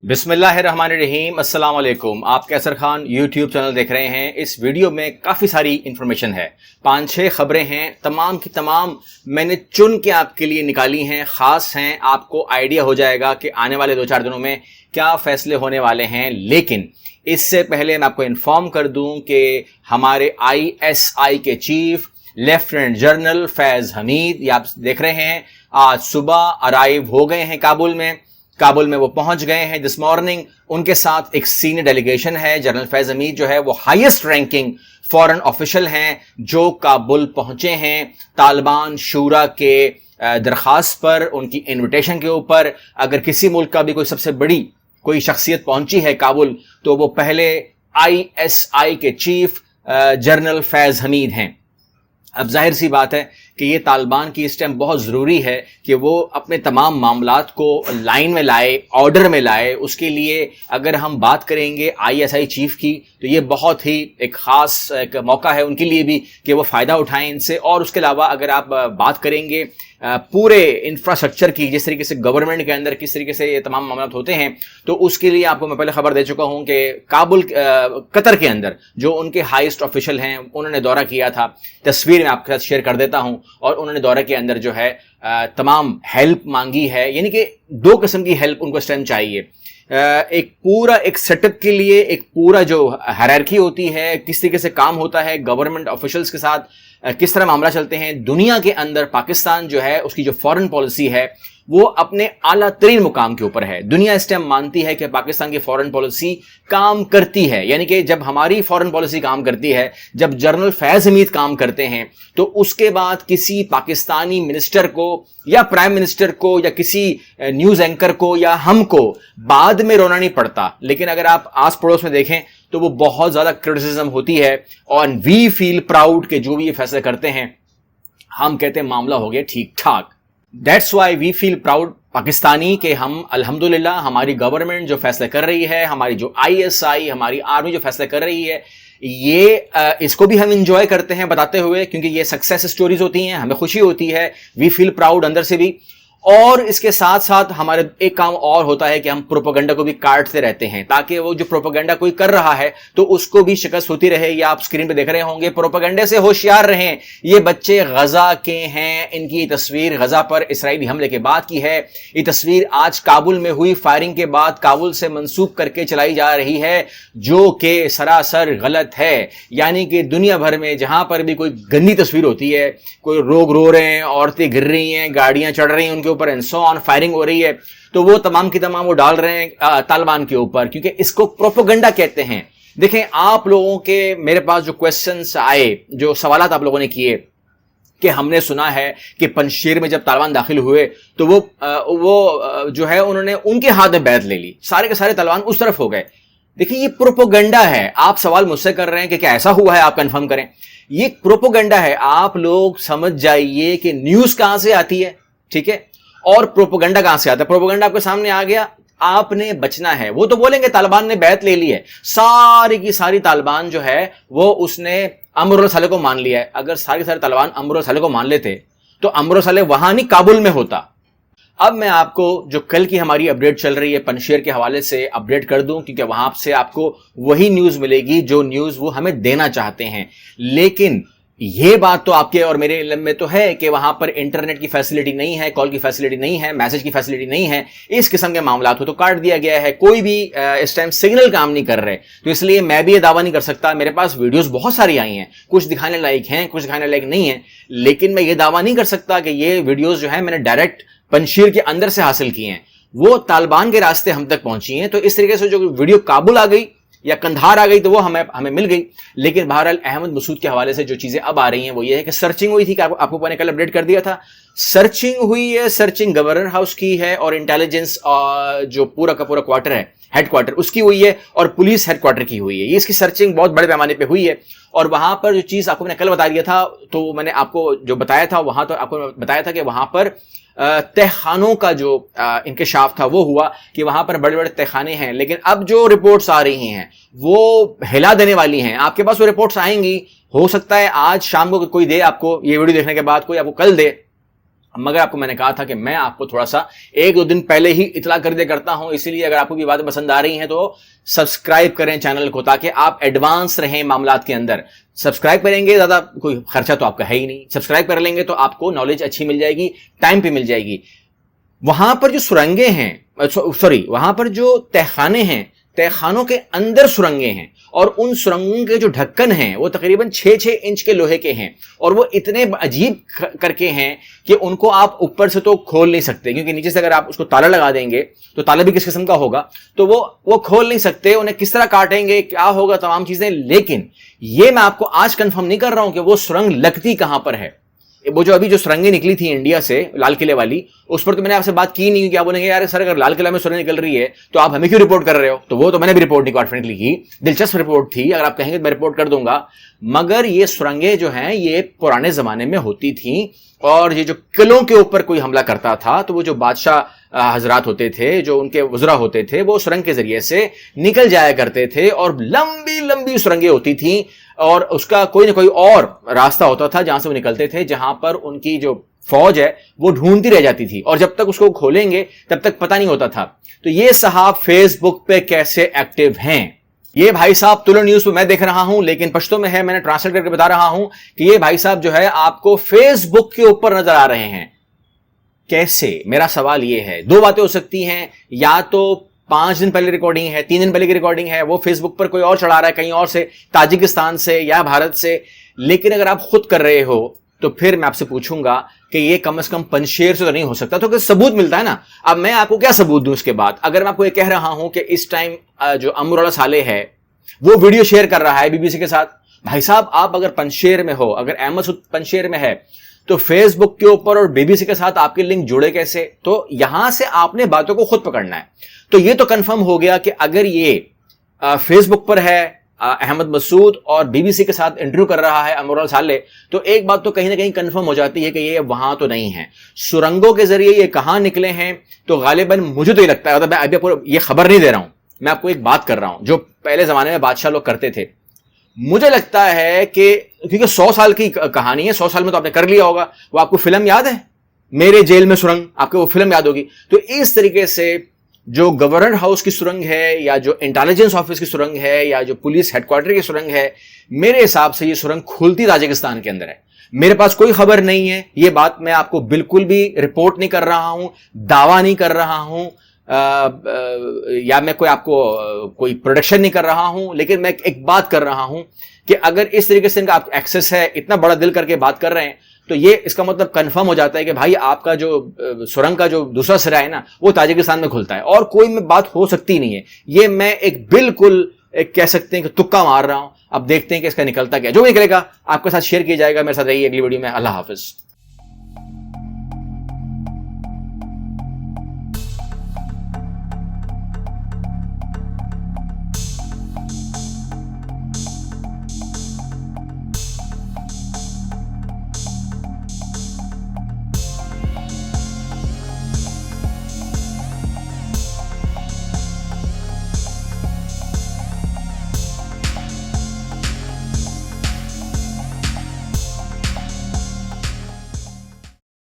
بسم اللہ الرحمن الرحیم۔ السلام علیکم۔ آپ کیسر خان یوٹیوب چینل دیکھ رہے ہیں۔ اس ویڈیو میں کافی ساری انفارمیشن ہے، 5-6 خبریں ہیں، تمام کی تمام میں نے چن کے آپ کے لیے نکالی ہیں، خاص ہیں۔ آپ کو آئیڈیا ہو جائے گا کہ آنے والے 2-4 دنوں میں کیا فیصلے ہونے والے ہیں، لیکن اس سے پہلے میں آپ کو انفارم کر دوں کہ ہمارے ISI کے چیف لیفٹیننٹ جنرل فیض حمید، یہ آپ دیکھ رہے ہیں، آج صبح ارائیو ہو گئے ہیں کابل میں وہ پہنچ گئے ہیں دس مارننگ۔ ان کے ساتھ ایک سینئر ڈیلیگیشن ہے۔ جنرل فیض حمید جو ہے وہ ہائیسٹ رینکنگ فورن آفیشل ہیں جو کابل پہنچے ہیں طالبان شورا کے درخواست پر، ان کی انویٹیشن کے اوپر۔ اگر کسی ملک کا بھی کوئی سب سے بڑی کوئی شخصیت پہنچی ہے کابل تو وہ پہلے ISI کے چیف جنرل فیض حمید ہیں۔ اب ظاہر سی بات ہے کہ یہ طالبان کی اس ٹائم بہت ضروری ہے کہ وہ اپنے تمام معاملات کو لائن میں لائے، آرڈر میں لائے۔ اس کے لیے اگر ہم بات کریں گے ISI چیف کی تو یہ بہت ہی ایک خاص ایک موقع ہے ان کے لیے بھی کہ وہ فائدہ اٹھائیں ان سے۔ اور اس کے علاوہ اگر آپ بات کریں گے پورے انفراسٹرکچر کی، جس طریقے سے گورنمنٹ کے اندر کس طریقے سے یہ تمام معاملات ہوتے ہیں، تو اس کے لیے آپ کو میں پہلے خبر دے چکا ہوں کہ کابل قطر کے اندر جو ان کے ہائیسٹ آفیشل ہیں انہوں نے دورہ کیا تھا۔ تصویر میں آپ کے ساتھ شیئر کر دیتا ہوں۔ اور انہوں نے دورہ کے اندر جو ہے تمام ہیلپ مانگی ہے، یعنی کہ 2 قسم کی ہیلپ ان کو اس ٹائم چاہیے۔ ایک پورا ایک سیٹ اپ کے لیے ایک پورا جو ہائرارکی ہوتی ہے، کس طریقے سے کام ہوتا ہے گورنمنٹ آفیشلز کے ساتھ، کس طرح معاملہ چلتے ہیں دنیا کے اندر۔ پاکستان جو ہے اس کی جو فورن پالیسی ہے وہ اپنے اعلیٰ ترین مقام کے اوپر ہے۔ دنیا اس ٹائم مانتی ہے کہ پاکستان کی فورن پالیسی کام کرتی ہے، یعنی کہ جب ہماری فورن پالیسی کام کرتی ہے، جب جنرل فیض حمید کام کرتے ہیں، تو اس کے بعد کسی پاکستانی منسٹر کو یا پرائم منسٹر کو یا کسی نیوز اینکر کو یا ہم کو بعد میں رونا نہیں پڑتا۔ لیکن اگر آپ آس پڑوس میں دیکھیں تو وہ بہت زیادہ کرٹیسزم ہوتی ہے، اور وی فیل پراؤڈ کہ جو بھی یہ فیصلے کرتے ہیں ہم کہتے ہیں معاملہ ہو گیا ٹھیک ٹھاک۔ That's why we feel proud Pakistani کہ ہم الحمدللہ ہماری گورنمنٹ جو فیصلے کر رہی ہے، ہماری جو ISI ہماری آرمی جو فیصلے کر رہی ہے، یہ اس کو بھی ہم انجوائے کرتے ہیں بتاتے ہوئے، کیونکہ یہ سکسیس سٹوریز ہوتی ہیں، ہمیں خوشی ہوتی ہے، وی فیل پراؤڈ اندر سے بھی۔ اور اس کے ساتھ ساتھ ہمارے ایک کام اور ہوتا ہے کہ ہم پروپیگنڈا کو بھی کاٹتے رہتے ہیں، تاکہ وہ جو پروپیگنڈا کوئی کر رہا ہے تو اس کو بھی شکست ہوتی رہے۔ یہ آپ سکرین پہ دیکھ رہے ہوں گے، پروپیگنڈے سے ہوشیار رہیں۔ یہ بچے غزہ کے ہیں، ان کی تصویر غزہ پر اسرائیلی حملے کے بعد کی ہے۔ یہ تصویر آج کابل میں ہوئی فائرنگ کے بعد کابل سے منسوب کر کے چلائی جا رہی ہے، جو کہ سراسر غلط ہے۔ یعنی کہ دنیا بھر میں جہاں پر بھی کوئی گندی تصویر ہوتی ہے، کوئی لوگ رو رہے ہیں، عورتیں گر رہی ہیں، گاڑیاں چڑھ رہی ہیں ان کے اوپر، فائرنگ ہو رہی ہے، تو وہ تمام کی تمام وہ ڈال رہے ہیں طالبان کے اوپر، کیونکہ اس کو پروپیگنڈا کہتے ہیں۔ دیکھیں آپ لوگوں کے میرے پاس جو کویسچنز آئے، جو سوالات آپ لوگوں نے کیے کہ ہم نے سنا ہے کہ پنجشیر میں جب طالبان داخل ہوئے تو وہ جو ہے انہوں نے ان کے ہاتھ میں بیعت لے لی، سارے کے سارے طالبان اس طرف ہو گئے۔ دیکھیں یہ پروپیگنڈا ہے۔ آپ سوال مجھ سے کر رہے ہیں کہ کیا ایسا ہوا ہے، آپ کنفرم کریں۔ یہ پروپیگنڈا ہے، آپ لوگ سمجھ جائیے کہ نیوز کہاں سے آتی ہے، ٹھیک ہے، اور پروپیگنڈا کہاں سے آتا ہے۔ پروپیگنڈا آپ کے سامنے آ گیا، آپ نے بچنا ہے۔ وہ تو بولیں گے طالبان نے بیعت لے لی ہے، ساری کی ساری طالبان جو ہے وہ اس نے امر اور صالح کو مان لیا ہے۔ اگر سارے طالبان امر اور صالح کو مان لیتے تو امر اور صالح وہاں نہیں کابل میں ہوتا۔ اب میں آپ کو جو کل کی ہماری اپڈیٹ چل رہی ہے پنجشیر کے حوالے سے اپڈیٹ کر دوں، کیونکہ وہاں سے آپ کو وہی نیوز ملے گی جو نیوز وہ ہمیں دینا چاہتے ہیں۔ لیکن یہ بات تو آپ کے اور میرے علم میں تو ہے کہ وہاں پر انٹرنیٹ کی فیسلٹی نہیں ہے، کال کی فیسلٹی نہیں ہے، میسج کی فیسلٹی نہیں ہے، اس قسم کے معاملات ہو تو کاٹ دیا گیا ہے۔ کوئی بھی اس ٹائم سگنل کام نہیں کر رہے، تو اس لیے میں بھی یہ دعویٰ نہیں کر سکتا۔ میرے پاس ویڈیوز بہت ساری آئی ہیں، کچھ دکھانے لائق ہیں، کچھ دکھانے لائق نہیں ہیں، لیکن میں یہ دعویٰ نہیں کر سکتا کہ یہ ویڈیوز جو ہیں میں نے ڈائریکٹ پنجشیر کے اندر سے حاصل کی ہیں، وہ طالبان کے راستے ہم تک پہنچی ہیں۔ تو اس طریقے سے جو ویڈیو کابل آ گئی یا کندھار آ گئی تو وہ ہمیں مل گئی۔ لیکن بہرحال احمد مسعود کے حوالے سے جو چیزیں اب آ رہی ہیں وہ یہ ہے کہ سرچنگ ہوئی تھی، کہ آپ کو میں نے کل اپڈیٹ کر دیا تھا، سرچنگ ہوئی ہے، سرچنگ گورنر ہاؤس کی ہے، اور انٹیلیجنس جو پورا کا پورا کوارٹر ہے، ہیڈ کوارٹر، اس کی ہوئی ہے، اور پولیس ہیڈ کوارٹر کی ہوئی ہے۔ یہ اس کی سرچنگ بہت بڑے پیمانے پہ ہوئی ہے۔ اور وہاں پر جو چیز آپ کو میں نے کل بتا دیا تھا، تو میں نے آپ کو جو بتایا تھا وہاں تو آپ کو بتایا تھا کہ وہاں پر تہ خانوں کا جو انکشاف تھا وہ ہوا کہ وہاں پر بڑے بڑے تہ خانے ہیں۔ لیکن اب جو رپورٹس آ رہی ہیں وہ ہلا دینے والی ہیں۔ آپ کے پاس وہ رپورٹس آئیں گی، ہو سکتا ہے آج شام کو کوئی دے آپ کو، یہ ویڈیو دیکھنے کے بعد کوئی آپ کو کل دے، مگر آپ کو میں نے کہا تھا کہ میں آپ کو تھوڑا سا 1-2 دن پہلے ہی اطلاع کر دیا کرتا ہوں، اسی لیے اگر آپ کو یہ باتیں پسند آ رہی ہیں تو سبسکرائب کریں چینل کو، تاکہ آپ ایڈوانس رہیں معاملات کے اندر. سبسکرائب کریں گے، زیادہ کوئی خرچہ تو آپ کا ہے ہی نہیں، سبسکرائب کر لیں گے تو آپ کو نالج اچھی مل جائے گی، ٹائم پہ مل جائے گی. وہاں پر جو سرنگیں ہیں، وہاں پر جو تہخانے ہیں، تہخانوں کے اندر سرنگیں ہیں، اور ان سرنگوں کے جو ڈھکن ہیں وہ تقریباً 6 انچ کے لوہے کے ہیں، اور وہ اتنے عجیب کر کے ہیں کہ ان کو آپ اوپر سے تو کھول نہیں سکتے، کیونکہ نیچے سے اگر آپ اس کو تالا لگا دیں گے تو تالا بھی کس قسم کا ہوگا، تو وہ کھول نہیں سکتے. انہیں کس طرح کاٹیں گے، کیا ہوگا، تمام چیزیں. لیکن یہ میں آپ کو آج کنفرم نہیں کر رہا ہوں کہ وہ سرنگ لگتی کہاں پر ہے. وہ جو ابھی جو سرنگیں نکلی تھی انڈیا سے لال قلعے والی، اس پر تو میں نے آپ سے بات کی نہیں کہ آپ بولیں گے یار سر اگر لال قلعہ میں سرنگ نکل رہی ہے تو آپ ہمیں کیوں رپورٹ کر رہے ہو. تو وہ تو میں نے بھی رپورٹ نہیں کانفیڈنٹلی کی، دلچسپ رپورٹ تھی، اگر آپ کہیں گے میں رپورٹ کر دوں گا. مگر یہ سرنگیں جو ہیں یہ پرانے زمانے میں ہوتی تھیں، اور یہ جو قلعوں کے اوپر کوئی حملہ کرتا تھا تو وہ جو بادشاہ حضرات ہوتے تھے، جو ان کے وزراء ہوتے تھے، وہ سرنگ کے ذریعے سے نکل جایا کرتے تھے، اور لمبی لمبی سرنگیں ہوتی تھیں، اور اس کا کوئی نہ کوئی اور راستہ ہوتا تھا جہاں سے وہ نکلتے تھے، جہاں پر ان کی جو فوج ہے وہ ڈھونڈتی رہ جاتی تھی، اور جب تک اس کو کھولیں گے تب تک پتہ نہیں ہوتا تھا. تو یہ صاحب فیس بک پہ کیسے ایکٹیو ہیں؟ یہ بھائی صاحب تلو نیوز پہ میں دیکھ رہا ہوں، لیکن پشتو میں ہے، میں نے ٹرانسلیٹ کر کے بتا رہا ہوں کہ یہ بھائی صاحب جو ہے آپ کو فیس بک کے اوپر نظر آ رہے ہیں. کیسے؟ میرا سوال یہ ہے. 2 باتیں ہو سکتی ہیں، یا تو 5 دن پہلے ریکارڈنگ ہے، 3 دن پہلے کی ریکارڈنگ ہے، وہ فیس بک پر کوئی اور چڑھا رہا ہے کہیں اور سے، تاجکستان سے یا بھارت سے. لیکن اگر آپ خود کر رہے ہو تو پھر میں آپ سے پوچھوں گا کہ یہ کم از کم پنشیر سے تو نہیں ہو سکتا، تو ثبوت ملتا ہے نا. اب میں آپ کو کیا ثبوت دوں اس کے بعد؟ اگر میں آپ کو یہ کہہ رہا ہوں کہ اس ٹائم جو امرولا صالح ہے وہ ویڈیو شیئر کر رہا ہے BBC کے ساتھ، بھائی صاحب آپ اگر پنشیر میں ہو، اگر احمد سعود پنشیر میں ہے، تو فیس بک کے اوپر اور BBC کے ساتھ آپ کے لنک جڑے کیسے؟ تو یہاں سے آپ نے باتوں کو خود پکڑنا ہے. تو یہ تو کنفرم ہو گیا کہ اگر یہ فیس بک پر ہے احمد مسعود اور BBC کے ساتھ انٹرویو کر رہا ہے امرولا صالح، تو ایک بات تو کہیں نہ کہیں کنفرم ہو جاتی ہے کہ یہ وہاں تو نہیں ہے. سرنگوں کے ذریعے یہ کہاں نکلے ہیں؟ تو غالباً مجھے تو یہ لگتا ہے، میں ابھی آپ کو یہ خبر نہیں دے رہا ہوں، میں آپ کو ایک بات کر رہا ہوں جو پہلے زمانے میں بادشاہ لوگ کرتے تھے. مجھے لگتا ہے کہ کیونکہ 100 سال کی کہانی ہے، 100 سال میں تو آپ نے کر لیا ہوگا. وہ آپ کو فلم یاد ہے میرے جیل میں سرنگ؟ آپ کو وہ فلم یاد ہوگی. تو اس طریقے سے جو گورنر ہاؤس کی سرنگ ہے، یا جو انٹیلیجنس آفس کی سرنگ ہے، یا جو پولیس ہیڈ کوارٹر کی سرنگ ہے، میرے حساب سے یہ سرنگ کھلتی تاجکستان کے اندر ہے. میرے پاس کوئی خبر نہیں ہے، یہ بات میں آپ کو بالکل بھی رپورٹ نہیں کر رہا ہوں، دعویٰ نہیں کر رہا ہوں، یا میں کوئی آپ کو کوئی پروڈکشن نہیں کر رہا ہوں. لیکن میں ایک بات کر رہا ہوں کہ اگر اس طریقے سے ان کا آپ ایکسس ہے، اتنا بڑا دل کر کے بات کر رہے ہیں، تو یہ اس کا مطلب کنفرم ہو جاتا ہے کہ بھائی آپ کا جو سرنگ کا جو دوسرا سرا ہے نا وہ تاجکستان میں کھلتا ہے، اور کوئی میں بات ہو سکتی نہیں ہے. یہ میں ایک بالکل کہہ سکتے ہیں کہ تکا مار رہا ہوں. اب دیکھتے ہیں کہ اس کا نکلتا کیا. جو بھی نکلے گا آپ کے ساتھ شیئر کیا جائے گا. میرے ساتھ رہیے اگلی ویڈیو میں. اللہ حافظ.